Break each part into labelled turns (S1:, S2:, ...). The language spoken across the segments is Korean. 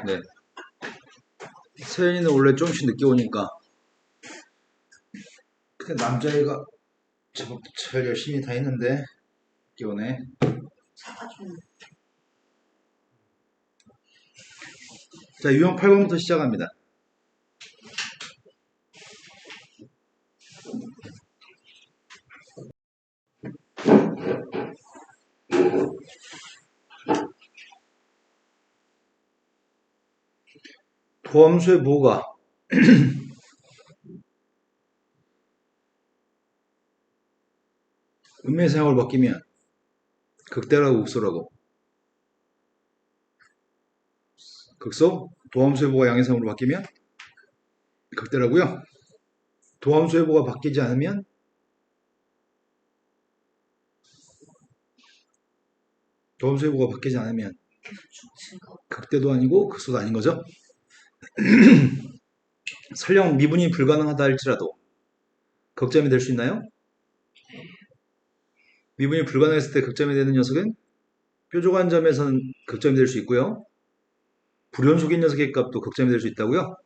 S1: 네. 세연이는 원래 조금씩 늦게 오니까. 근데 남자애가 제법 잘 열심히 다 했는데 늦게 오네. 자, 유형 8번부터 시작합니다. 도함수의 부호가 음매사용을 바뀌면 극대라고 극소라고. 극소? 도함수의 부호가 양해사용으로 바뀌면 극대라고요? 도함수의 부호가 바뀌지 않으면 도함수의 부호가 바뀌지 않으면 극대도 아니고 극소도 아닌 거죠. 설령 미분이 불가능하다 할지라도 극점이 될 수 있나요? 미분이 불가능했을 때 극점이 되는 녀석은 뾰족한 점에서는 극점이 될 수 있고요. 불연속인 녀석의 값도 극점이 될 수 있다고요?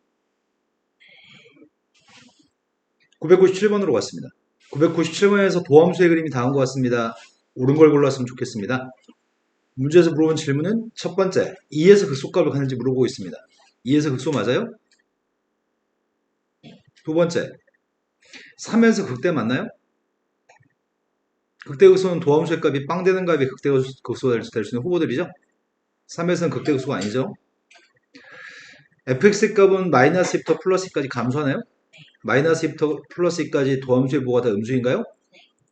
S1: 997번으로 갔습니다. 997번에서 도함수의 그림이 다음 것 같습니다. 옳은 걸 골랐으면 좋겠습니다. 문제에서 물어본 질문은 첫 번째, 2에서 극소값을 가는지 물어보고 있습니다. 2에서 극소 맞아요? 두 번째, 3에서 극대 맞나요? 극대 극소는 도함수의 값이 빵 되는 값이 극대 극소가 될 수 있는 후보들이죠. 3에서는 극대 극소가 아니죠. fx의 값은 마이너스 2부터 플러스 2까지 감소하나요? 마이너스 2부터 플러스 2까지 도함수의 부호가 다 음수인가요?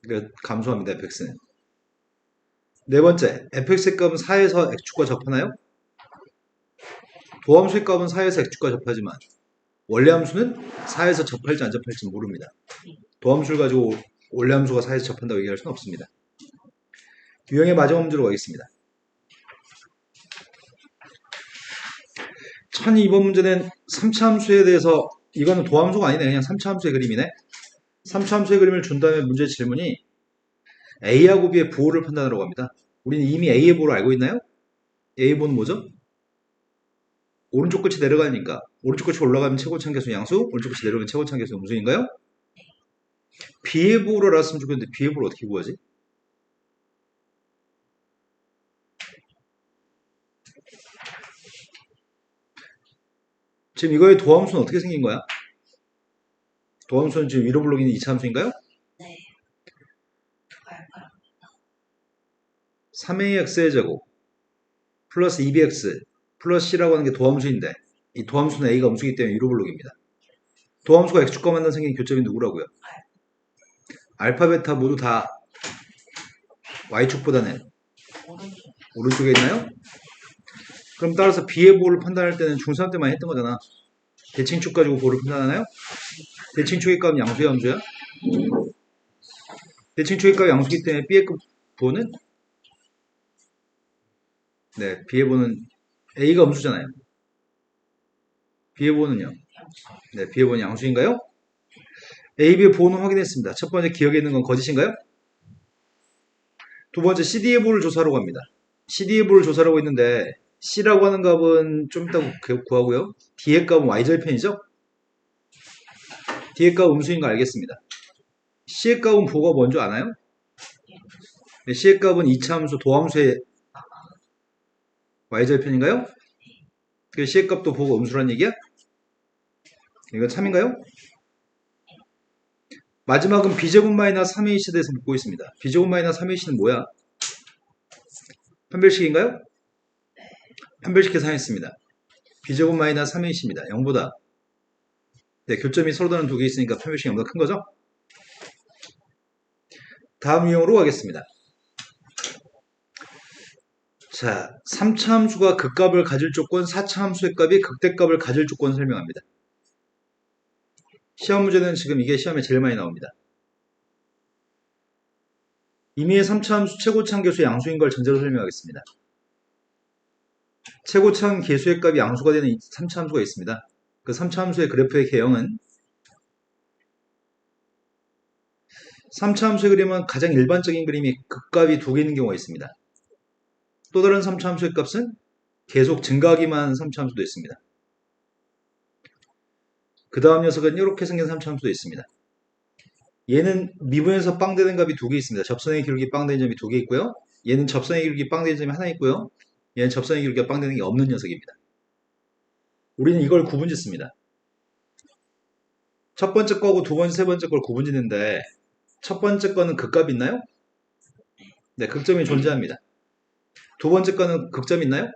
S1: 그러니까 감소합니다. fx는. 네 번째, fx의 값은 4에서 x축과 접하나요? 도함수의 값은 4에서 x축과 접하지만 원래 함수는 4에서 접할지 안 접할지 모릅니다. 도함수를 가지고 원래 함수가 4에서 접한다고 얘기할 수는 없습니다. 유형의 마지막 문제로 가겠습니다. 1002번 문제는 3차 함수에 대해서, 이거는 도함수가 아니네. 그냥 3차 함수의 그림이네. 3차 함수의 그림을 준 다음에 문제 질문이 A하고 B의 부호를 판단하라고 합니다. 우리는 이미 A의 부호를 알고 있나요? A의 부호는 뭐죠? 오른쪽 끝이 내려가니까 오른쪽 끝이 올라가면 최고차계수 양수, 오른쪽 끝이 내려가면 최고차계수 음수인가요? B의 부호를 알았으면 좋겠는데 B의 부호를 어떻게 구하지? 지금 이거의 도함수는 어떻게 생긴 거야? 도함수는 지금 위로 블록이는 2차 함수인가요?
S2: 네.
S1: 3ax의 제곱 플러스 2bx 플러스 c라고 하는 게 도함수인데 이 도함수는 a가 음수이기 때문에 위로 블록입니다. 도함수가 x축과 만나 생긴 교점이 누구라고요? 알파, 베타 모두 다 y축보다는 오른쪽에 있나요? 그럼 따라서 b의 부호를 판단할 때는 중3 때 많이 했던 거잖아. 대칭축 가지고 부호를 판단하나요? 대칭축의 값은 양수야, 함수야? 대칭축의 값이 양수기 때문에 b의 부호는? 네, b의 부호는 a가 음수잖아요. b의 부호는요? 네, b의 부호는 양수인가요? a, b의 부호는 확인했습니다. 첫 번째 기억에 있는 건 거짓인가요? 두 번째 cd의 부호를 조사하려고 합니다. cd의 부호를 조사하고 있는데 c라고 하는 값은 좀 이따 구하고요. d의 값은 y절편이죠? d의 값 음수인 거 알겠습니다. c의 값은 부호가 뭔지 아나요? 네, c의 값은 2차 함수 도함수의 y절편인가요? 그 c의 값도 부호가 음수란 얘기야? 이건 참인가요? 마지막은 b제곱 마이너스 3ac에 대해서 묻고 있습니다. b제곱 마이너스 3ac는 뭐야? 편별식인가요? 편별식 계산했습니다. b제곱 마이너스 3ac입니다. 0보다 네, 교점이 서로 다른 두 개 있으니까 편별식이 0보다 큰 거죠? 다음 유형으로 가겠습니다. 자, 3차 함수가 극값을 가질 조건, 4차 함수의 값이 극대값을 가질 조건을 설명합니다. 시험 문제는 지금 이게 시험에 제일 많이 나옵니다. 임의의 3차 함수 최고차항 계수 양수인 걸 전제로 설명하겠습니다. 최고차항 계수의 값이 양수가 되는 3차 함수가 있습니다. 그 3차 함수의 그래프의 개형은 3차 함수의 그림은 가장 일반적인 그림이 극값이 두 개 있는 경우가 있습니다. 또 다른 3차 함수의 값은 계속 증가하기만 하는 3차 함수도 있습니다. 그 다음 녀석은 이렇게 생긴 3차 함수도 있습니다. 얘는 미분에서 빵 되는 값이 두 개 있습니다. 접선의 기울기 빵 되는 점이 두 개 있고요. 얘는 접선의 기울기 빵 되는 점이 하나 있고요. 얘는 접선의 기울기가 빵 되는 게 없는 녀석입니다. 우리는 이걸 구분짓습니다. 첫 번째 거하고 두 번째, 세 번째 걸 구분짓는데 첫 번째 거는 극값이 있나요? 네, 극점이 존재합니다. 두 번째 거는 극점이 있나요?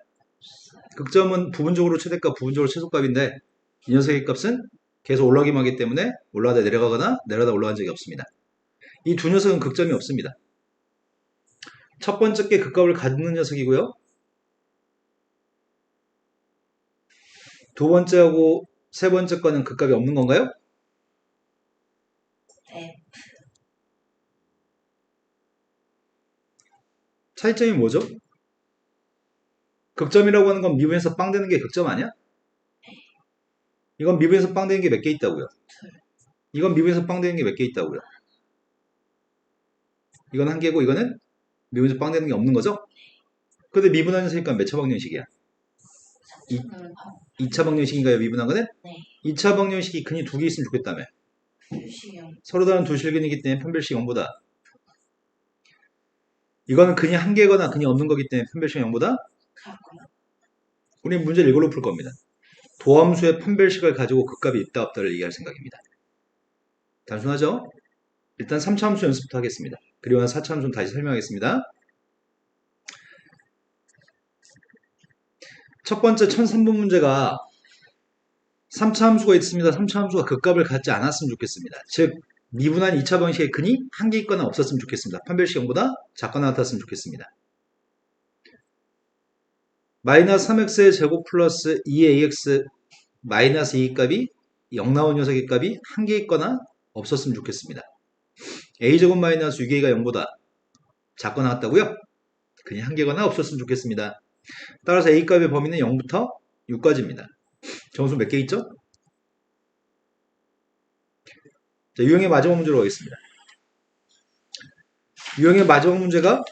S1: 극점은 부분적으로 최대값, 부분적으로 최소값인데 이 녀석의 값은 계속 올라가기만 하기 때문에 올라가다 내려가거나 내려가다 올라간 적이 없습니다. 이 두 녀석은 극점이 없습니다. 첫 번째 게 극값을 갖는 녀석이고요. 두 번째하고 세 번째 거는 극값이 없는 건가요?
S2: 네.
S1: 차이점이 뭐죠? 극점이라고 하는 건 미분에서 빵 되는 게 극점 아니야? 이건 미분에서 빵 되는 게 몇 개 있다고요? 이건 미분에서 빵 되는 게 몇 개 있다고요? 이건 한 개고 이거는 미분에서 빵 되는 게 없는 거죠? 근데 미분하는 녀석이니까 몇 차 방정식이야? 2차 방정식인가요? 미분한 거는?
S2: 네.
S1: 2차 방정식이 근이 두 개 있으면 좋겠다며.
S2: 유시형.
S1: 서로 다른 두 실근이기 때문에 편별식 0보다. 이거는 근이 한 개거나 근이 없는 거기 때문에 편별식 0보다.
S2: 작고요.
S1: 우리는 문제를 이걸로 풀 겁니다. 도함수의 판별식을 가지고 극값이 있다 없다를 얘기할 생각입니다. 단순하죠? 일단 3차 함수 연습부터 하겠습니다. 그리고 4차 함수는 다시 설명하겠습니다. 첫 번째 1003번 문제가 3차 함수가 있습니다. 3차 함수가 극값을 갖지 않았으면 좋겠습니다. 즉 미분한 2차 방식의 근이 한 개 있거나 없었으면 좋겠습니다. 판별식 0보다 작거나 같았으면 좋겠습니다. 마이너스 3x의 제곱 플러스 2ax 마이너스 2 값이 0 나온 녀석의 값이 한 개 있거나 없었으면 좋겠습니다. a제곱 마이너스 6a가 0보다 작거나 같다고요? 그냥 한 개거나 없었으면 좋겠습니다. 따라서 a 값의 범위는 0부터 6까지입니다. 정수 몇 개 있죠? 자, 유형의 마지막 문제로 가겠습니다. 유형의 마지막 문제가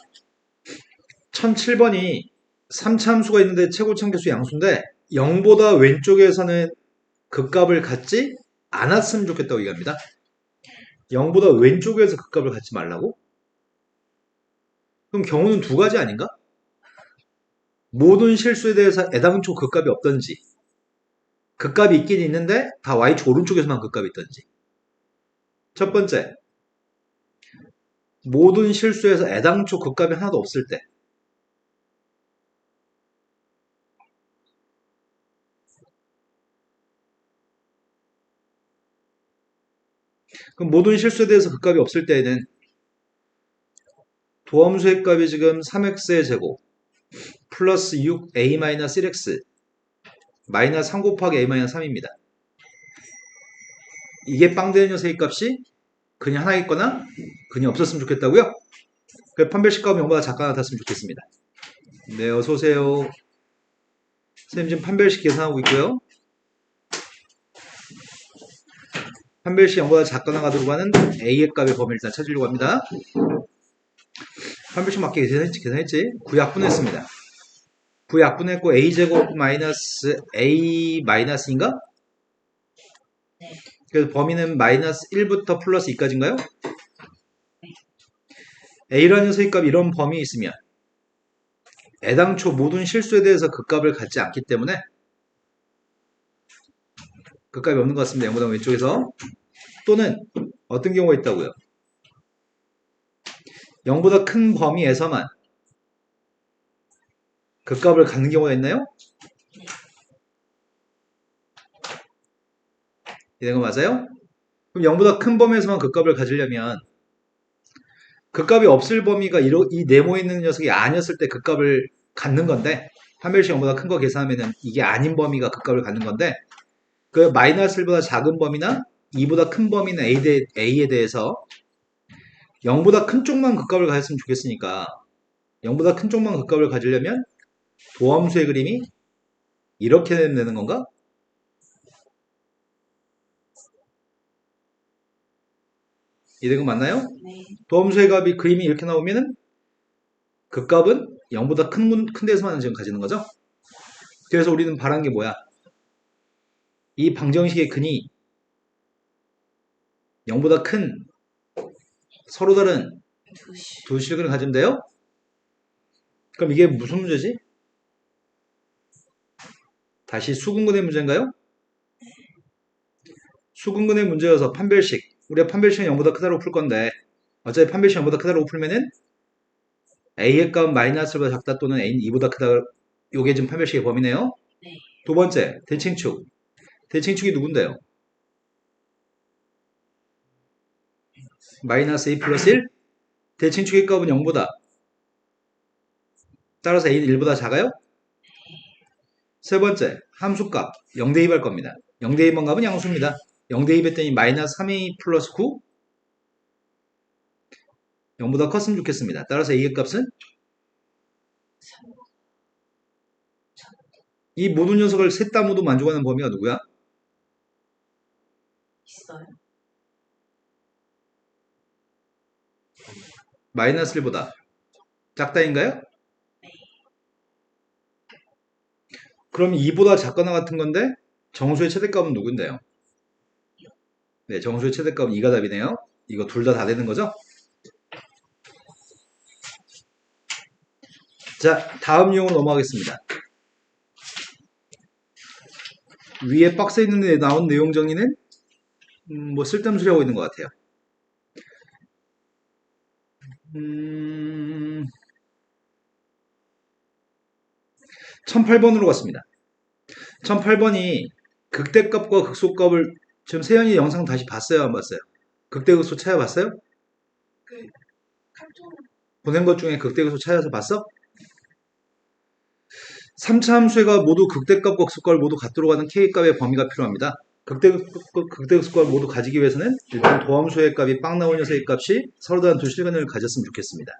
S1: 1007번이 3차 함수가 있는데 최고참계수 양수인데 0보다 왼쪽에서는 극값을 갖지 않았으면 좋겠다고 얘기합니다. 0보다 왼쪽에서 극값을 갖지 말라고? 그럼 경우는 두 가지 아닌가? 모든 실수에 대해서 애당초 극값이 없던지 극값이 있긴 있는데 다 y축 오른쪽에서만 극값이 있던지. 첫 번째, 모든 실수에서 애당초 극값이 하나도 없을 때. 그럼 모든 실수에 대해서 극값이 없을 때에는 도함수의 값이 지금 3x의 제곱 플러스 6a-1x 마이너스 3 곱하기 a-3입니다. 이게 빵 되는 녀석의 값이 근이 하나 있거나 근이 없었으면 좋겠다고요? 그 판별식 값이 0보다 작거나 같았으면 좋겠습니다. 네, 어서오세요. 선생님 지금 판별식 계산하고 있고요. 판별식 0보다 작거나 가도록 하는 a의 값의 범위를 일단 찾으려고 합니다. 판별식 맞게 계산했지? 9약분했습니다. 9약분했고 a제곱 마이너스 a 마이너스인가?
S2: 네.
S1: 그래서 범위는 마이너스 1부터 플러스 2까지인가요? a라는 녀석의 값 이런 범위에 있으면 애당초 모든 실수에 대해서 극값을 갖지 않기 때문에 극값이 없는 것 같습니다. 0보다 왼쪽에서. 또는 어떤 경우가 있다고요? 0보다 큰 범위에서만 극값을 갖는 경우가 있나요? 이런 거 맞아요? 그럼 0보다 큰 범위에서만 극값을 가지려면 극값이 없을 범위가 이 네모에 있는 녀석이 아니었을 때 극값을 갖는 건데 판별식 0보다 큰 거 계산하면 이게 아닌 범위가 극값을 갖는 건데 그 마이너스 1보다 작은 범위나 2보다 큰 범위는 A에 대해서 0보다 큰 쪽만 극값을 가졌으면 좋겠으니까 0보다 큰 쪽만 극값을 가지려면 도함수의 그림이 이렇게 되는 건가? 이런 거 맞나요?
S2: 네.
S1: 도함수의 값이 그림이 이렇게 나오면은 극값은 0보다 큰 데서만 지금 가지는 거죠? 그래서 우리는 바란 게 뭐야? 이 방정식의 근이 0보다 큰 서로 다른
S2: 두시.
S1: 두 실근을 가지면 돼요? 그럼 이게 무슨 문제지? 다시 수근근의 문제인가요? 수근근의 문제여서 판별식. 우리가 판별식은 0보다 크다고 풀 건데 어차피 판별식 0보다 크다고 풀면은 A의 값 마이너스보다 작다 또는 A는 2보다 크다. 요게 지금 판별식의 범위네요.
S2: 네.
S1: 두 번째, 대칭축. 대칭축이 누군데요? 마이너스 A 플러스 1? 대칭축의 값은 0보다. 따라서 A는 1보다 작아요? 세 번째, 함수값 0 대입할 겁니다. 0 대입한 값은 양수입니다. 0 대입했더니 마이너스 3A 플러스 9 0보다 컸으면 좋겠습니다. 따라서 A의 값은 이 모든 녀석을 셋 다 모두 만족하는 범위가 누구야?
S2: 있어요.
S1: 마이너스 1보다 작다인가요? 그럼 2보다 작거나 같은 건데 정수의 최대값은 누군데요? 네, 정수의 최대값은 2가 답이네요. 이거 둘 다 되는 거죠? 자, 다음 유형으로 넘어가겠습니다. 위에 박스에 있는 데 나온 내용 정리는 뭐 쓸데없는 소리 하고 있는 것 같아요. 1008번으로 갔습니다. 1008번이 극대값과 극소값을 지금 세연이 영상 다시 봤어요? 안 봤어요? 극대극소 찾아봤어요?
S2: 그 카톡.
S1: 보낸 것 중에 극대극소 찾아서 봤어? 3차 함수가 모두 극대값과 극소값을 모두 갖도록 하는 K값의 범위가 필요합니다. 극대극소값을 모두 가지기 위해서는 일단 도함수의 값이 빵 나온 녀석의 값이 서로 다른 두 실근을 가졌으면 좋겠습니다.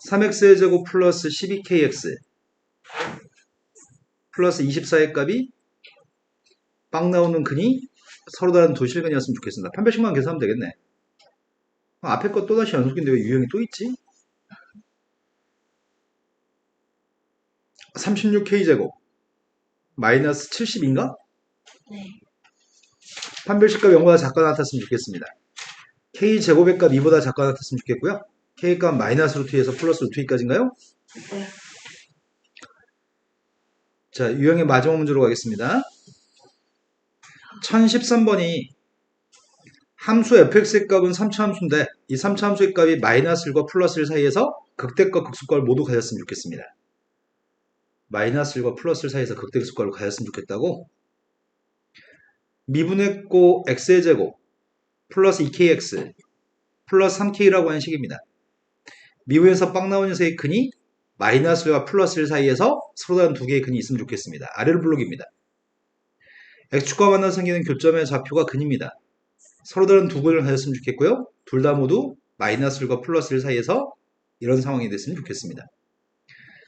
S1: 3x의 제곱 플러스 12kx 플러스 24의 값이 빵 나오는 근이 서로 다른 두 실근이었으면 좋겠습니다. 판별식만 계산하면 되겠네. 앞에 거 또다시 연속인데 왜 유형이 또 있지? 36k제곱 마이너스 70인가?
S2: 네.
S1: 판별식값 0보다 작거나 같았으면 좋겠습니다. k제곱의 값 2보다 작거나 같았으면 좋겠고요. k값 마이너스 루트 2에서 플러스 루트 2까지인가요?
S2: 네.
S1: 자, 유형의 마지막 문제로 가겠습니다. 1013번이 함수 fx의 값은 3차 함수인데 이 3차 함수의 값이 마이너스 1과 플러스 1 사이에서 극대값 극소값을 모두 가졌으면 좋겠습니다. 마이너스 1과 플러스 1 사이에서 극대극소값을 가졌으면 좋겠다고? 미분했고 x의 제곱 플러스 2kx 플러스 3k라고 하는 식입니다. 미분에서 빵 나온 녀석의 근이 마이너스 1과 플러스 1 사이에서 서로 다른 두 개의 근이 있으면 좋겠습니다. 아래로 블록입니다. x축과 만나서 생기는 교점의 좌표가 근입니다. 서로 다른 두 근을 가졌으면 좋겠고요. 둘 다 모두 마이너스 1과 플러스 1 사이에서 이런 상황이 됐으면 좋겠습니다.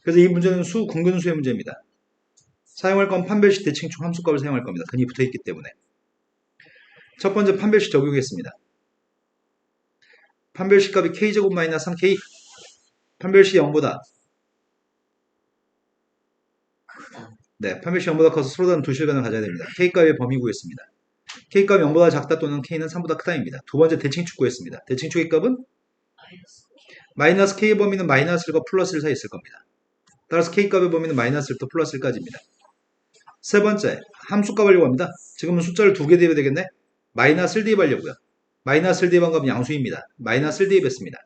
S1: 그래서 이 문제는 근근수의 문제입니다. 사용할 건 판별식 대칭축 함수값을 사용할 겁니다. 근이 붙어있기 때문에. 첫 번째 판별식 적용했습니다. 판별식 값이 k제곱 마이너스 3k 판별식이 0보다 네, 판별식 0보다 커서 서로 다른 두 실근을 가져야 됩니다. k값의 범위 구했습니다. k값이 0보다 작다 또는 k는 3보다 크다입니다. 두 번째 대칭축 구했습니다. 대칭축의 값은 마이너스 k의 범위는 마이너스 1과 플러스 1 사이에 있을 겁니다. 따라서 k값의 범위는 마이너스 1부터 플러스 1까지입니다. 세 번째, 함수값 하려고 합니다. 지금은 숫자를 두 개 대입해야 되겠네. 마이너스 1 대입하려고요. 마이너스 1 대입한 값은 양수입니다. 마이너스 1 대입했습니다.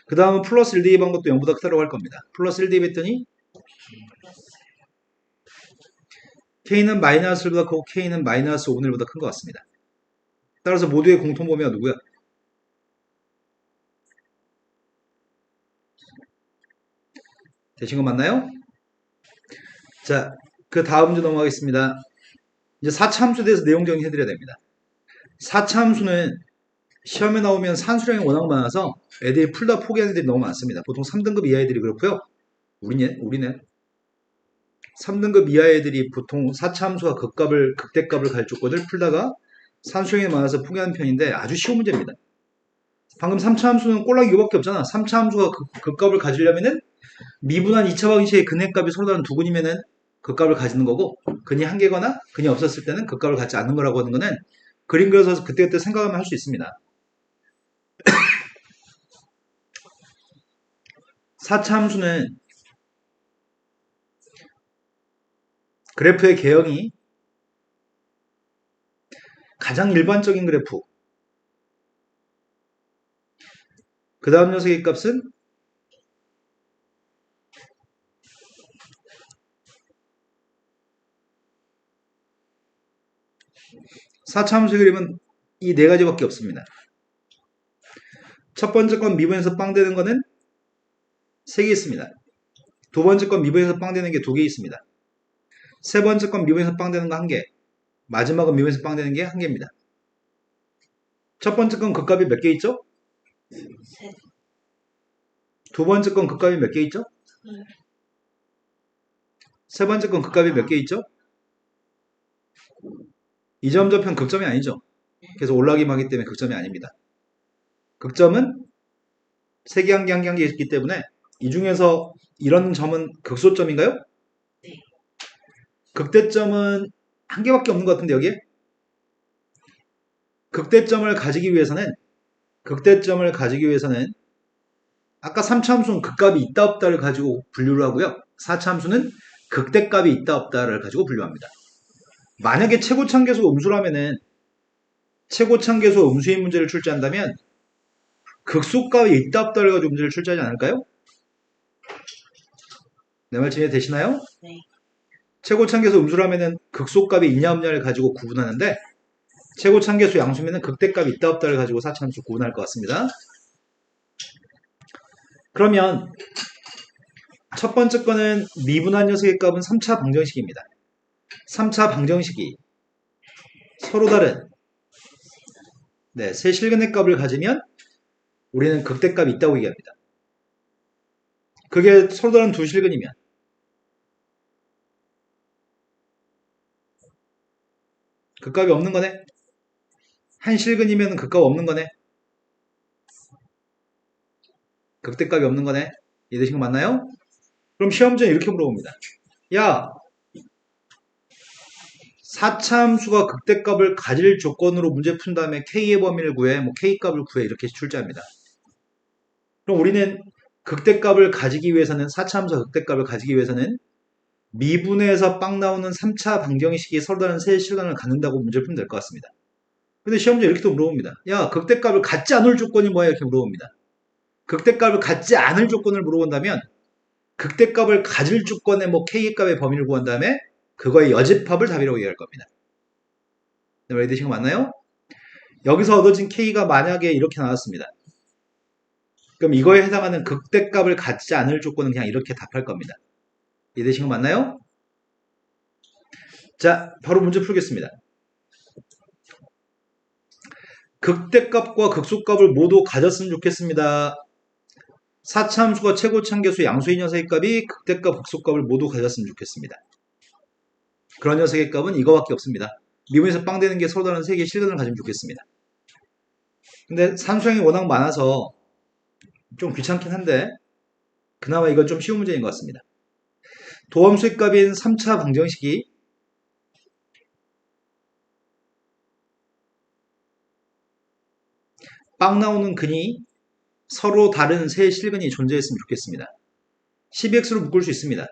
S1: 그 다음은 플러스 1 대입한 것도 0보다 크다고 할 겁니다. 플러스 1 대입했더니 k는 마이너스 1보다 크고 k는 마이너스 5분의 1보다 큰 것 같습니다. 따라서 모두의 공통 범위가 누구야? 되신 거 맞나요? 자, 그 다음 문제 넘어가겠습니다. 이제 4차 함수에 대해서 내용 정리해드려야 됩니다. 4차 함수는 시험에 나오면 산수량이 워낙 많아서 애들이 풀다 포기하는 애들이 너무 많습니다. 보통 3등급 이하 애들이 그렇고요. 우리는 3등급 이하 애들이 보통 4차 함수가 극대값을 갈 조건을 풀다가 산수량이 많아서 포기하는 편인데 아주 쉬운 문제입니다. 방금 3차 함수는 꼴랑 이거밖에 없잖아. 3차 함수가 그 값을 가지려면은 미분한 2차 방정식의 근해값이 서로 다른 두 근이면은 그 값을 가지는 거고, 근이 한 개거나 근이 없었을 때는 그 값을 갖지 않는 거라고 하는 거는 그림 그려서 그때그때 생각하면 할 수 있습니다. 4차 함수는 그래프의 개형이 가장 일반적인 그래프, 그 다음 녀석의 값은 사차함수의 그림은 이 네 가지밖에 없습니다. 첫 번째 건 미분에서 빵 되는 거는 3개 있습니다. 두 번째 건 미분에서 빵 되는 게 2개 있습니다. 세 번째 건 미분에서 빵 되는 거 1개, 마지막은 미분에서 빵 되는 게 1개입니다. 첫 번째 건 극값이 몇 개 있죠?
S2: 셋.
S1: 두 번째 건 극값이 몇 개 있죠? 세 번째 건 극값이 몇 개 있죠? 이 점 접편 극점이 아니죠. 그래서 올라가기만 하기 때문에 극점이 아닙니다. 극점은 3개, 1개, 1개, 1개 있기 때문에 이 중에서 이런 점은 극소점인가요?
S2: 네.
S1: 극대점은 1개밖에 없는 것 같은데 여기에? 극대점을 가지기 위해서는 아까 3차 함수는 극값이 있다 없다를 가지고 분류를 하고요. 4차 함수는 극대값이 있다 없다를 가지고 분류합니다. 만약에 최고차계수가 음수라면은 최고차계수가 음수인 문제를 출제한다면 극소값이 있다 없다를 가지고 문제를 출제하지 않을까요? 내 말 이해되시나요?
S2: 네.
S1: 최고차계수 음수라면은 극소값이 있냐 없냐를 가지고 구분하는데 최고차계수 양수면은 극대값이 있다 없다를 가지고 4차 함수 구분할 것 같습니다. 그러면 첫 번째 거는 미분한 녀석의 값은 3차 방정식입니다. 3차 방정식이 서로 다른 세 실근의 값을 가지면 우리는 극대값이 있다고 얘기합니다. 그게 서로 다른 두 실근이면 극값이 없는 거네. 한 실근이면 극값 없는 거네. 극대값이 없는 거네. 이해되신 거 맞나요? 그럼 시험지에 이렇게 물어봅니다. 야, 4차 함수가 극대값을 가질 조건으로 문제 푼 다음에 K의 범위를 구해, K값을 구해 이렇게 출제합니다. 그럼 우리는 극대값을 가지기 위해서는 4차 함수가 극대값을 가지기 위해서는 미분에서 빵 나오는 3차 방정식이 서로 다른 세 실근을 갖는다고 문제를 풀면 될 것 같습니다. 근데 시험지에 이렇게 또 물어봅니다. 야, 극대값을 갖지 않을 조건이 뭐야? 이렇게 물어봅니다. 극대값을 갖지 않을 조건을 물어본다면 극대값을 가질 조건의 K값의 범위를 구한 다음에 그거의 여집합을 답이라고 얘기할 겁니다. 이해되신 거 맞나요? 여기서 얻어진 K가 만약에 이렇게 나왔습니다. 그럼 이거에 해당하는 극대값을 갖지 않을 조건은 그냥 이렇게 답할 겁니다. 이해되신 거 맞나요? 자, 바로 문제 풀겠습니다. 극대값과 극소값을 모두 가졌으면 좋겠습니다. 4차 함수가 최고차계수 양수의 녀석의 값이 극대값, 극소값을 모두 가졌으면 좋겠습니다. 그런 녀석의 값은 이거밖에 없습니다. 미분에서 빵 되는 게 서로 다른 세 개의 실근을 가지면 좋겠습니다. 근데 산수량이 워낙 많아서 좀 귀찮긴 한데 그나마 이건 좀 쉬운 문제인 것 같습니다. 도함수의 값인 3차 방정식이 빵 나오는 근이 서로 다른 세 실근이 존재했으면 좋겠습니다. 12x로 묶을 수 있습니다.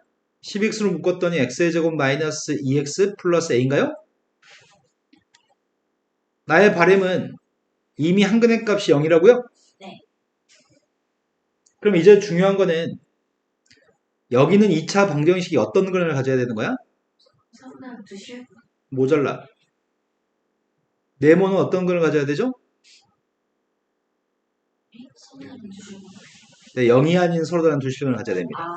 S1: 12x로 묶었더니 x의 제곱 마이너스 2x 플러스 a인가요? 나의 바램은 이미 한 근의 값이 0이라고요?
S2: 네.
S1: 그럼 이제 중요한 거는 여기는 2차 방정식이 어떤 근을 가져야 되는 거야?
S2: 서로 다른 두 실근.
S1: 모자라. 네모는 어떤 근을 가져야 되죠?
S2: 서로 다른 두 실근.
S1: 네, 0이 아닌 서로 다른 두 실근을 가져야 됩니다.
S2: 아,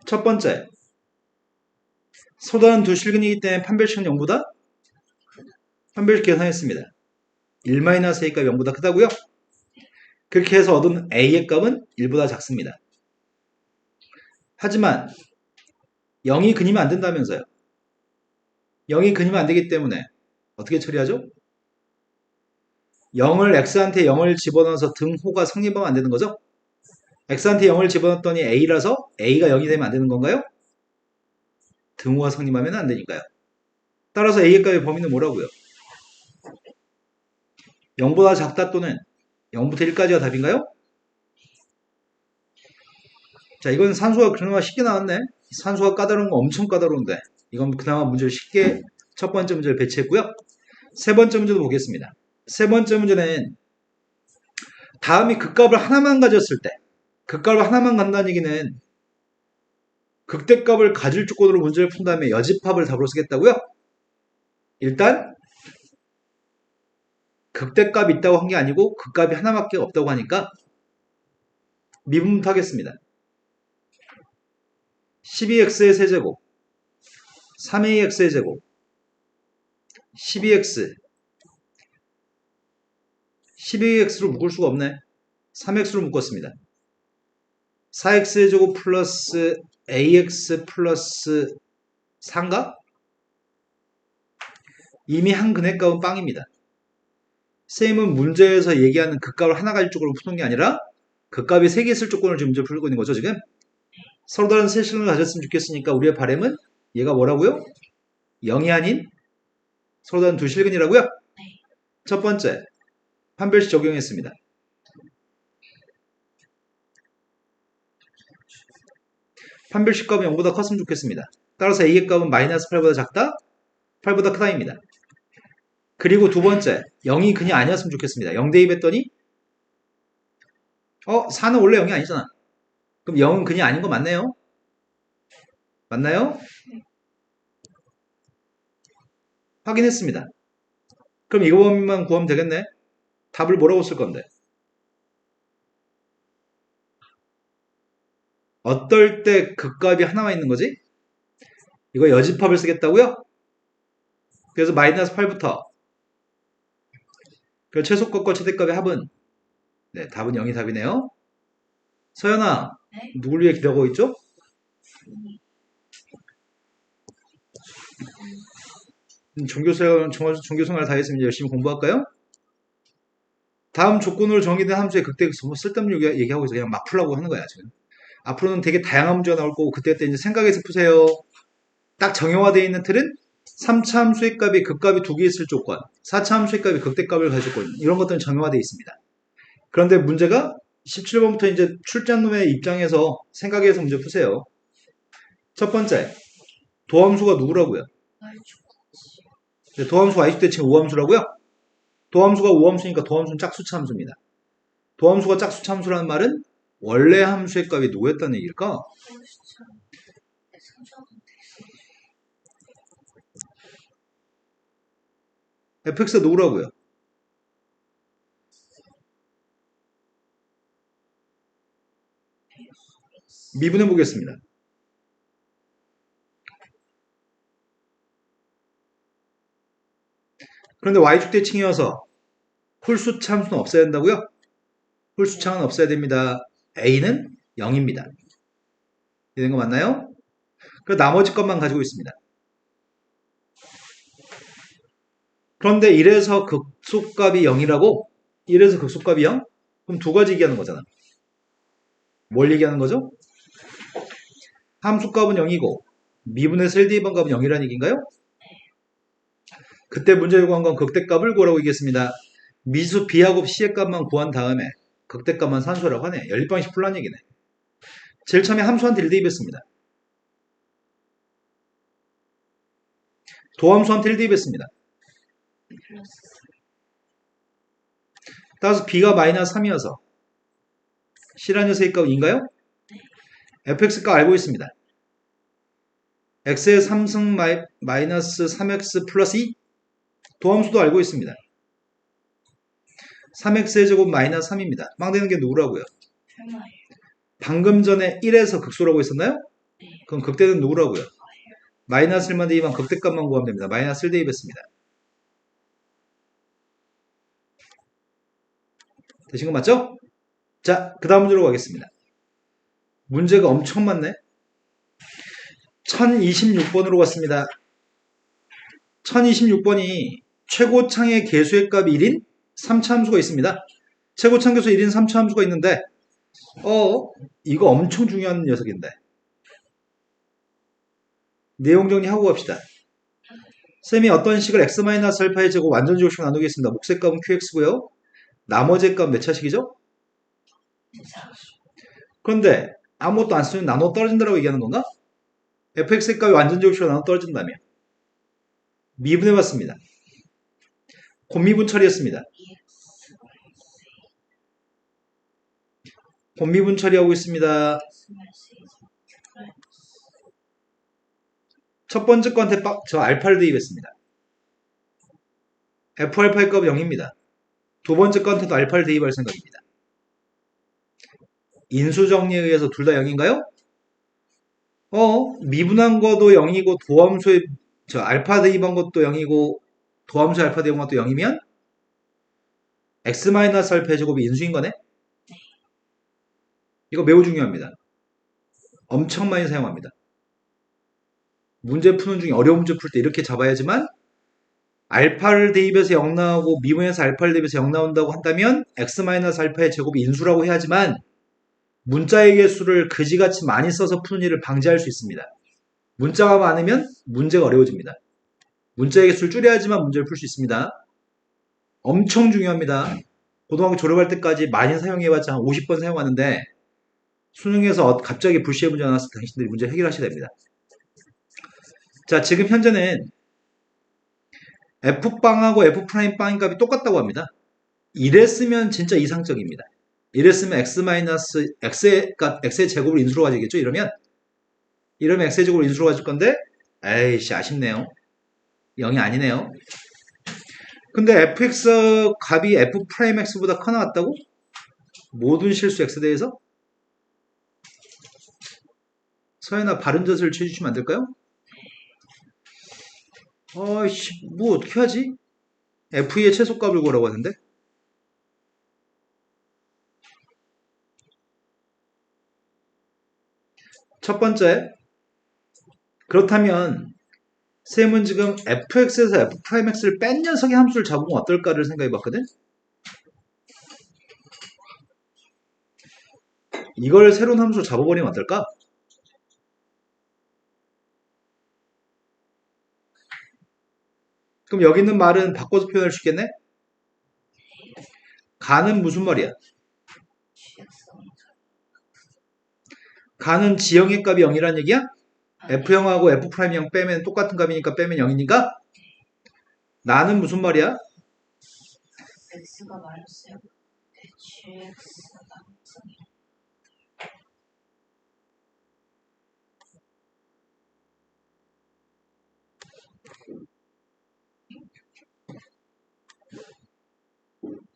S1: 첫 번째, 서로 다른 두 실근이기 때문에 판별식은 0보다 판별식 계산했습니다. 1-a값이 0보다 크다고요? 그렇게 해서 얻은 a의 값은 1보다 작습니다. 하지만 0이 근이면 안 된다면서요. 0이 근이면 안 되기 때문에 어떻게 처리하죠? 0을 x한테 0을 집어넣어서 등호가 성립하면 안 되는 거죠? x한테 0을 집어넣었더니 a라서 a가 0이 되면 안 되는 건가요? 등호가 성립하면 안 되니까요. 따라서 a의 값의 범위는 뭐라고요? 0보다 작다 또는 0부터 1까지가 답인가요? 자, 이건 산수가 그나마 쉽게 나왔네. 산수가 까다로운 거 엄청 까다로운데 이건 그나마 문제를 쉽게 첫 번째 문제를 배치했고요. 세 번째 문제도 보겠습니다. 세 번째 문제는 다음이 극값을 하나만 가졌을 때 극값을 하나만 간다는 얘기는 극대값을 가질 조건으로 문제를 푼 다음에 여집합을 답으로 쓰겠다고요? 일단 극대값이 있다고 한 게 아니고 극값이 하나밖에 없다고 하니까 미분부터 하겠습니다. 12x의 세제곱 3ax의 제곱 12x 12x로 묶을 수가 없네. 3x로 묶었습니다. 4x의 제곱 플러스 ax 플러스 4인가? 이미 한 근의 값은 빵입니다. 쌤은 문제에서 얘기하는 극값을 하나 가질 쪽으로 푸는 게 아니라 극값이 3개 있을 조건을 지금 문제 풀고 있는 거죠, 지금? 서로 다른 세 실을 가졌으면 좋겠으니까 우리의 바람은 얘가 뭐라고요? 0이 아닌 서로 다른 두 실근이라고요? 첫 번째, 판별식 적용했습니다. 판별식 값은 0보다 컸으면 좋겠습니다. 따라서 a의 값은 마이너스 8보다 작다? 8보다 크다입니다. 그리고 두 번째, 0이 근이 아니었으면 좋겠습니다. 0 대입했더니 4는 원래 0이 아니잖아. 그럼 0은 근이 아닌 거 맞네요? 맞나요? 확인했습니다. 그럼 이거 범위만 구하면 되겠네? 답을 뭐라고 쓸 건데? 어떨 때 극값이 하나만 있는 거지? 이거 여집합을 쓰겠다고요? 그래서 마이너스 8부터 그 최소값과 최대값의 합은 네, 답은 0이 답이네요. 서연아,
S2: 네?
S1: 누굴 위해 기도하고 있죠? 종교생활 다 했으면 열심히 공부할까요? 다음 조건으로 정의된 함수의 극대 쓸데없는 얘기하고 있어. 그냥 막 풀라고 하는 거야, 지금. 앞으로는 되게 다양한 문제가 나올 거고, 그때 이제 생각해서 푸세요. 딱 정형화되어 있는 틀은 3차 함수의 값이 극값이 두 개 있을 조건, 4차 함수의 값이 극대값을 가질 조건, 이런 것들은 정형화되어 있습니다. 그런데 문제가 17번부터 이제 출제놈의 입장에서 생각해서 문제 푸세요. 첫 번째, 도함수가 누구라고요? 도함수가 y축대칭 5함수라고요? 도함수가 5함수니까 도함수는 짝수차 함수입니다. 도함수가 짝수차 함수라는 말은 원래 함수의 값이 누구였다는 얘기일까? fx가 누구라고요? 미분해 보겠습니다. 그런데 y축대칭이어서 홀수차 함수는 없어야 된다고요? 홀수차는 없어야 됩니다. a는 0입니다. 이런 거 맞나요? 그래서 나머지 것만 가지고 있습니다. 그런데 이래서 극소값이 0이라고? 이래서 극소값이 0? 그럼 두 가지 얘기하는 거잖아. 뭘 얘기하는 거죠? 함수값은 0이고 미분에서 1대2번 값은 0이라는 얘기인가요? 그때 문제 요구한 건 극대값을 구하라고 얘기했습니다. 미수 B하고 C의 값만 구한 다음에 극대값만 산수라고 하네. 연립방식 풀란 얘기네. 제일 처음에 함수한테 1대입했습니다. 도함수한테 1대입했습니다. 따라서 B가 마이너스 3이어서 C라는 녀석의 값은 2인가요? fx 값 알고 있습니다. x의 3승 마이너스 3x 플러스 2 도함수도 알고 있습니다. 3x의 제곱 마이너스 3입니다. 망되는 게 누구라고요? 방금 전에 1에서 극소라고 했었나요? 그럼 극대는 누구라고요? 마이너스 1만 대입하면 극대값만 구하면 됩니다. 마이너스 1 대입했습니다. 되신 거 맞죠? 자, 그 다음 문제로 가겠습니다. 문제가 엄청 많네. 1026번으로 갔습니다. 1026번이 최고창의 개수의 값이 1인 3차 함수가 있습니다. 최고창 개수 1인 3차 함수가 있는데 이거 엄청 중요한 녀석인데 내용 정리하고 갑시다. 쌤이 어떤 식을 x-알파의 제곱 완전제곱식 나누겠습니다. 몫의 값은 qx고요. 나머지의 값 몇 차식이죠? 그런데 아무것도 안 쓰면 나눠 떨어진다고 얘기하는 건가? fx의 값이 완전제곱식으로 나눠 떨어진다며 미분해봤습니다. 곱미분 처리했습니다. 곱미분 처리하고 있습니다. 첫 번째 거한테 저 알파를 대입했습니다. f알파의 값은 0입니다. 두 번째 거한테도 알파를 대입할 생각입니다. 인수정리에 의해서 둘 다 0인가요? 미분한 거도 0이고 도함수의 알파 대입한 것도 0이고 도함수 알파 대입한 것도 0이면 x-알파의 제곱이 인수인 거네? 이거 매우 중요합니다. 엄청 많이 사용합니다. 문제 푸는 중에 어려운 문제 풀 때 이렇게 잡아야지만 알파를 대입해서 0 나오고 미분해서 알파를 대입해서 0 나온다고 한다면 x-알파의 제곱이 인수라고 해야지만 문자의 개수를 그지같이 많이 써서 푸는 일을 방지할 수 있습니다. 문자가 많으면 문제가 어려워집니다. 문자의 개수를 줄여야지만 문제를 풀 수 있습니다. 엄청 중요합니다. 고등학교 졸업할 때까지 많이 사용해봤자 한 50번 사용하는데 수능에서 갑자기 불시의 문제가 나왔을 때 당신들이 문제 해결하셔야 됩니다. 자, 지금 현재는 F빵하고 F'빵 값이 똑같다고 합니다. 이랬으면 진짜 이상적입니다. 이랬으면 x의 제곱을 인수로 가지겠죠? 이러면 x의 제곱을 인수로 가질 건데 에이씨 아쉽네요. 0이 아니네요. 근데 fx 값이 f'x보다 커 나왔다고? 모든 실수 x에 대해서? 서연아 바른젖을 쳐주시면 안 될까요? 뭐 어떻게 하지? f의 최소값을 구하라고 하는데 첫 번째, 그렇다면 쌤은 지금 fx에서 f'x를 뺀 녀석의 함수를 잡으면 어떨까를 생각해봤거든? 이걸 새로운 함수로 잡아버리면 어떨까? 그럼 여기 있는 말은 바꿔서 표현할 수 있겠네? 가는 무슨 말이야? 가는 지형의 값이 0이란 얘기야? F형하고 F'형 빼면 똑같은 값이니까 빼면 0이니까? 나는 무슨 말이야?
S2: x가 마이너스 0, gx가 항상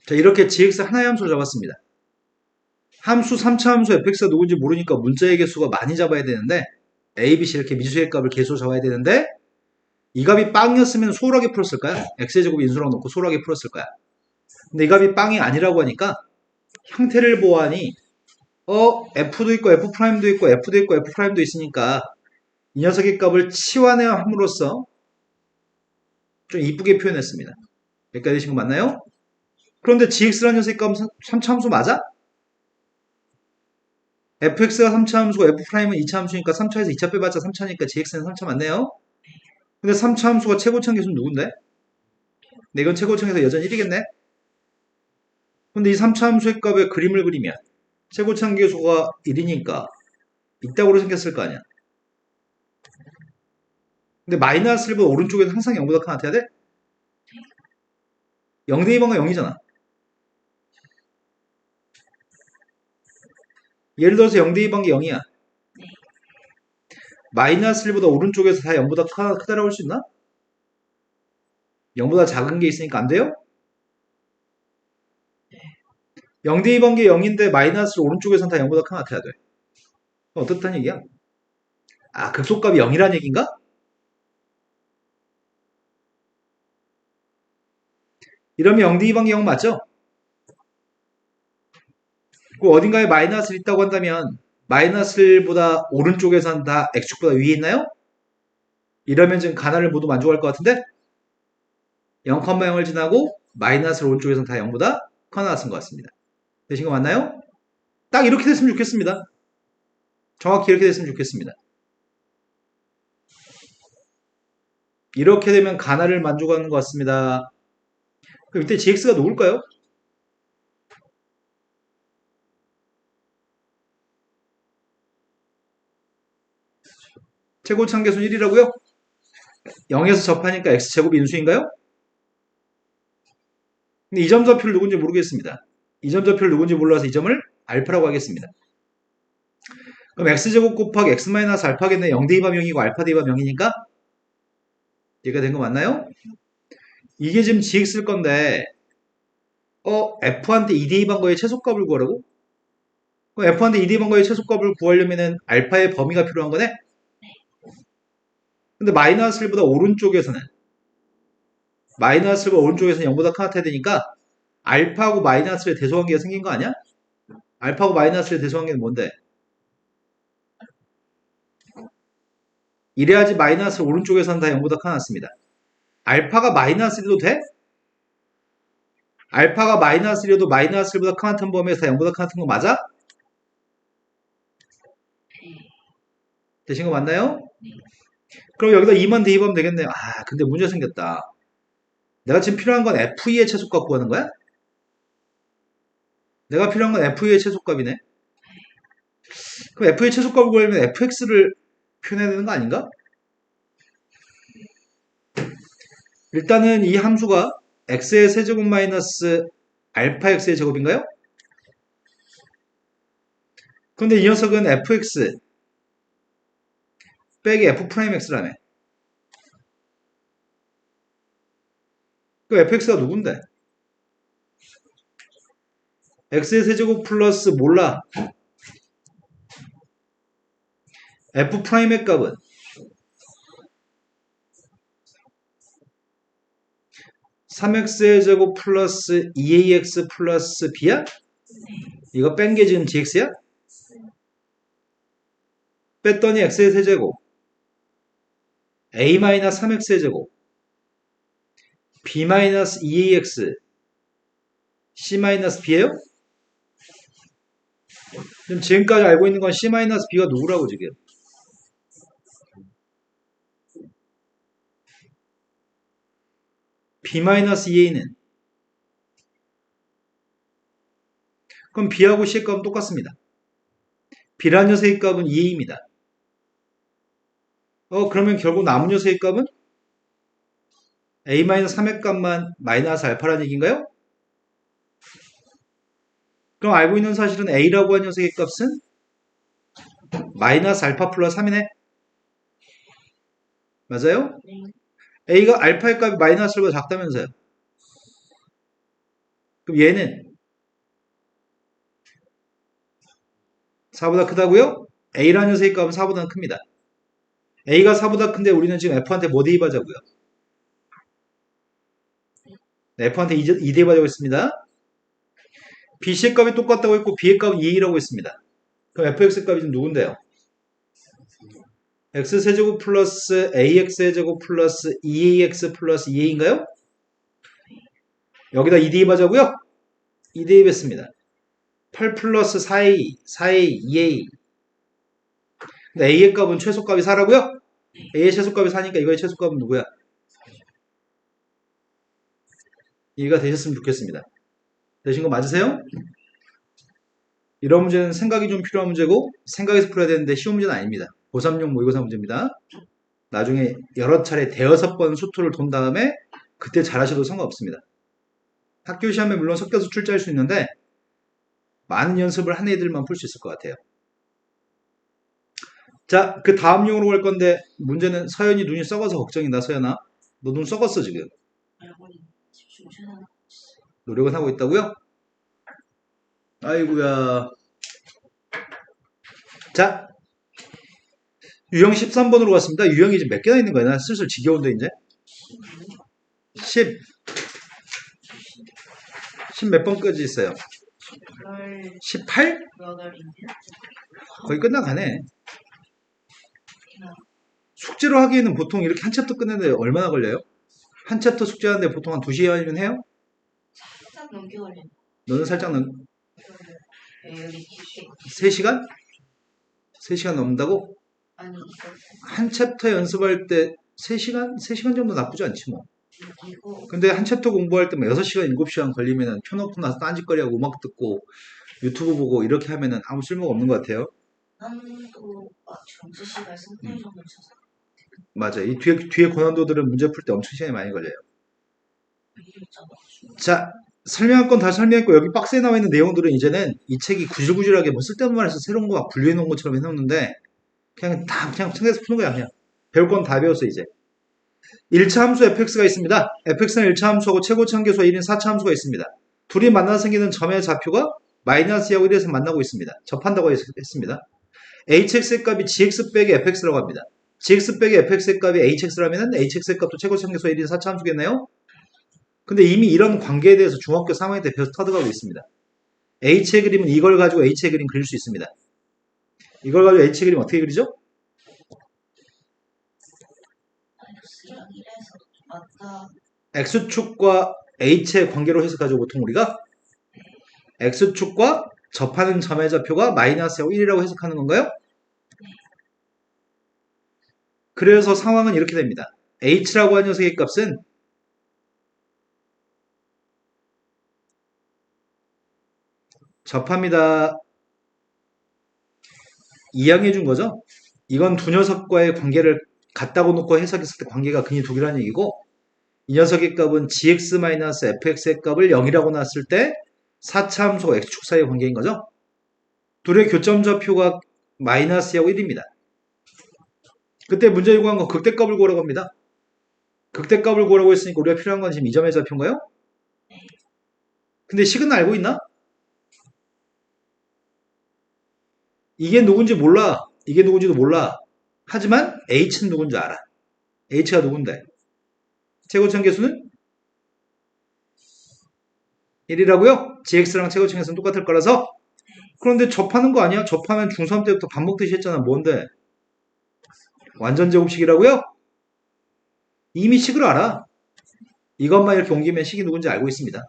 S1: 자, 이렇게 gx 하나의 함수를 잡았습니다. 함수 3차 함수 fx가 누군지 모르니까 문자의 개수가 많이 잡아야 되는데 a, b, c 이렇게 미수의 값을 개수로 잡아야 되는데 이 값이 빵이었으면 소홀하게 풀었을 거야. x의 제곱 인수라고 놓고 소홀하게 풀었을 거야. 근데 이 값이 빵이 아니라고 하니까 형태를 보아하니 f도 있고 f'도 있고 f도 있고 f'도 있으니까 이 녀석의 값을 치환함으로써 좀 이쁘게 표현했습니다. 여기까지 되신 거 맞나요? 그런데 gx라는 녀석의 값은 3차 함수 맞아? fx가 3차 함수고 f'은 2차 함수니까 3차에서 2차 빼봤자 3차니까 gx는 3차 맞네요? 근데 3차 함수가 최고창 개수는 누군데? 근데 이건 최고창에서 여전히 1이겠네? 근데 이 3차 함수의 값의 그림을 그리면 최고창 개수가 1이니까 이따구로 생겼을 거 아니야? 근데 마이너스 1보다 오른쪽에서 항상 0보다 큰 나타나야 돼? 0 대입한 건 0이잖아. 예를 들어서 0 대입한 게 0이야. 마이너스 1보다 오른쪽에서 다 0보다 크다라고 할 수 있나? 0보다 작은 게 있으니까 안 돼요? 0 대입한 게 0인데 마이너스 오른쪽에서는 다 0보다 큰 나타나야 돼. 어떻다는 얘기야? 아, 극소값이 0이란 얘기인가? 이러면 0 대입한 게 0 맞죠? 그 어딘가에 마이너스 있다고 한다면 마이너스 1보다 오른쪽에서는 다 x축보다 위에 있나요? 이러면 지금 가나를 모두 만족할 것 같은데 0,0을 지나고 마이너스를 오른쪽에서는 다 0보다 커나 쓴 것 같습니다. 되신 거 맞나요? 딱 이렇게 됐으면 좋겠습니다. 정확히 이렇게 됐으면 좋겠습니다. 이렇게 되면 가나를 만족하는 것 같습니다. 그럼 이때 gx가 누굴까요? 최고차계수 1이라고요? 0에서 접하니까 x제곱이 인수인가요? 근데 이 점 좌표를 누군지 모르겠습니다. 이 점 좌표를 누군지 몰라서 이 점을 알파라고 하겠습니다. 그럼 x제곱 곱하기 x 마이너스 알파겠네. 0대입하 명이고 알파 대입하 명이니까 이해가 된 거 맞나요? 이게 지금 gx일 건데 f한테 2대입한 거의 최소값을 구하라고? 그럼 f한테 2대입한 거의 최소값을 구하려면은 알파의 범위가 필요한 거네? 근데 마이너스 1보다 오른쪽에서는 마이너스 1보다 오른쪽에서는 0보다 커야 되니까 알파하고 마이너스를 대소관계가 생긴 거 아니야? 알파하고 마이너스를 대소관계는 뭔데? 이래야지 마이너스 오른쪽에서는 다 0보다 커놨습니다. 알파가 마이너스 1도 돼? 알파가 마이너스 1이어도 마이너스 1보다 커놨던 범위에서 다 0보다 커놨던 거 맞아? 되신 거 맞나요? 그럼 여기다 2만 대입하면 되겠네요. 아, 근데 문제 생겼다. 내가 지금 필요한 건 F2의 최소값 구하는 거야? 내가 필요한 건 F2의 최소값이네. 그럼 F의 최소값을 구하려면 fx를 표현해야 되는 거 아닌가? 일단은 이 함수가 x의 세제곱 마이너스 알파 x의 제곱인가요? 근데 이 녀석은 fx 빼기 f 프라임 x라며. 그 fx가 누군데? x의 세제곱 플러스 몰라. f 프라임의 값은 3x의 제곱 플러스 2ax 플러스 b야? 이거 뺀 게 지금 gx야? 뺐더니 x의 세제곱 a-3x의 제곱 b-2ax c-b예요? 지금까지 알고 있는 건 c-b가 누구라고 지금? b-2a는 그럼 b하고 c의 값은 똑같습니다. b라는 녀석의 값은 2a입니다. 그러면 결국 남은 녀석의 값은 a-3의 값만 마이너스 알파라는 얘기인가요? 그럼 알고 있는 사실은 a라고 하는 녀석의 값은 마이너스 알파 플러스 3이네? 맞아요? a가 알파의 값이 마이너스 1보다 작다면서요. 그럼 얘는 4보다 크다고요? a라는 녀석의 값은 4보다 큽니다. a가 4보다 큰데 우리는 지금 f한테 뭐 대입하자고요? 네, f한테 2 대입하자고 했습니다. bc의 값이 똑같다고 했고 b의 값은 2a라고 했습니다. 그럼 fx 값이 지금 누군데요? x세제곱 플러스 ax세제곱 플러스 2ax 플러스 2a인가요? 여기다 2 대입하자고요? 2 대입했습니다. 8 플러스 4a, 4a, 2a. 근데 a의 값은 최소값이 4라고요? a의 최소값이 4니까 이거의 최소값은 누구야? 이해가 되셨으면 좋겠습니다. 되신 거 맞으세요? 이런 문제는 생각이 좀 필요한 문제고 생각해서 풀어야 되는데 쉬운 문제는 아닙니다. 고3용 모의고사 문제입니다. 나중에 여러 차례 대여섯 번 수투를 돈 다음에 그때 잘하셔도 상관없습니다. 학교 시험에 물론 섞여서 출제할 수 있는데 많은 연습을 한 애들만 풀 수 있을 것 같아요. 자, 그 다음 용으로 갈 건데 문제는 서연이 눈이 썩어서 걱정이다. 서연아, 너 눈 썩었어 지금. 노력은 하고 있다고요? 아이고야. 자, 유형 13번으로 갔습니다. 유형이 지금 몇 개나 있는 거야? 나 슬슬 지겨운데 이제 10 몇 번까지 있어요? 18? 거의 끝나가네. 숙제로 하기에는 보통 이렇게 한 챕터 끝내는데 얼마나 걸려요? 한 챕터 숙제하는데 보통 한 2시간이면 해요?
S2: 살짝 넘게 걸려.
S1: 너는 살짝
S2: 여기 깊게.
S1: 3시간? 3시간 넘는다고?
S2: 아니, 이거,
S1: 한 챕터 연습할 때 3시간? 3시간 정도 나쁘지 않지 뭐.
S2: 이거,
S1: 근데 한 챕터 공부할 때만 6시간, 7시간 걸리면은 켜놓고 나서 딴짓거리하고 음악 듣고 유튜브 보고 이렇게 하면은 아무 쓸모가 없는 것 같아요.
S2: 난도 전체 시간 상당히 정도 쳐서
S1: 맞아. 이 뒤에 고난도들은 문제 풀 때 엄청 시간이 많이 걸려요.
S2: 미리 짜가지고.
S1: 자, 설명할 건 다 설명했고, 여기 박스에 나와 있는 내용들은 이제는 이 책이 구질구질하게 뭐 쓸데없는 말해서 새로운 거 막 분류해 놓은 것처럼 해놓는데, 그냥 책에서 푸는 거야, 그냥. 배울 건 다 배웠어, 이제. 1차 함수 fx가 있습니다. fx는 1차 함수하고 최고치 한계수와 1인 4차 함수가 있습니다. 둘이 만나서 생기는 점의 좌표가 마이너스 2하고 1에서 만나고 있습니다. 접한다고 했습니다. hx의 값이 gx 빼기 fx라고 합니다. gx 빼기 fx의 값이 hx라면 hx의 값도 최고치 한계수와 1인 4차 함수겠네요? 근데 이미 이런 관계에 대해서 중학교 3학년 때 배워서 터득하고 있습니다. h의 그림은 이걸 가지고 h의 그림 그릴 수 있습니다. 이걸 가지고 h의 그림 어떻게 그리죠?
S2: 마이너스랑 1에서 맞다.
S1: x축과 h의 관계로 해석하죠. 보통 우리가 x축과 접하는 점의 좌표가 마이너스하고 1이라고 해석하는 건가요? 그래서 상황은 이렇게 됩니다. h라고 하는 녀석의 값은 접합니다. 이항해 준 거죠. 이건 두 녀석과의 관계를 같다고 놓고 해석했을 때 관계가 근이 두 개라는 얘기고, 이 녀석의 값은 gx-fx의 값을 0이라고 놨을 때 4차 함수와 x축 사이의 관계인 거죠. 둘의 교점 좌표가 마이너스 2하고 1입니다. 그때 문제 요구한 건 극대값을 구하라고 합니다. 극대값을 구하라고 했으니까 우리가 필요한 건 지금 이 점의 좌표인가요? 근데 식은 알고 있나? 이게 누군지 몰라. 이게 누군지도 몰라. 하지만 h는 누군지 알아. h가 누군데? 최고치 계수는 1이라고요? gx랑 최고치 계수는 똑같을 거라서. 그런데 접하는 거 아니야? 접하면 중3 때부터 밥 먹듯이 했잖아. 뭔데? 완전 제곱식이라고요? 이미 식을 알아. 이것만 이렇게 옮기면 식이 누군지 알고 있습니다.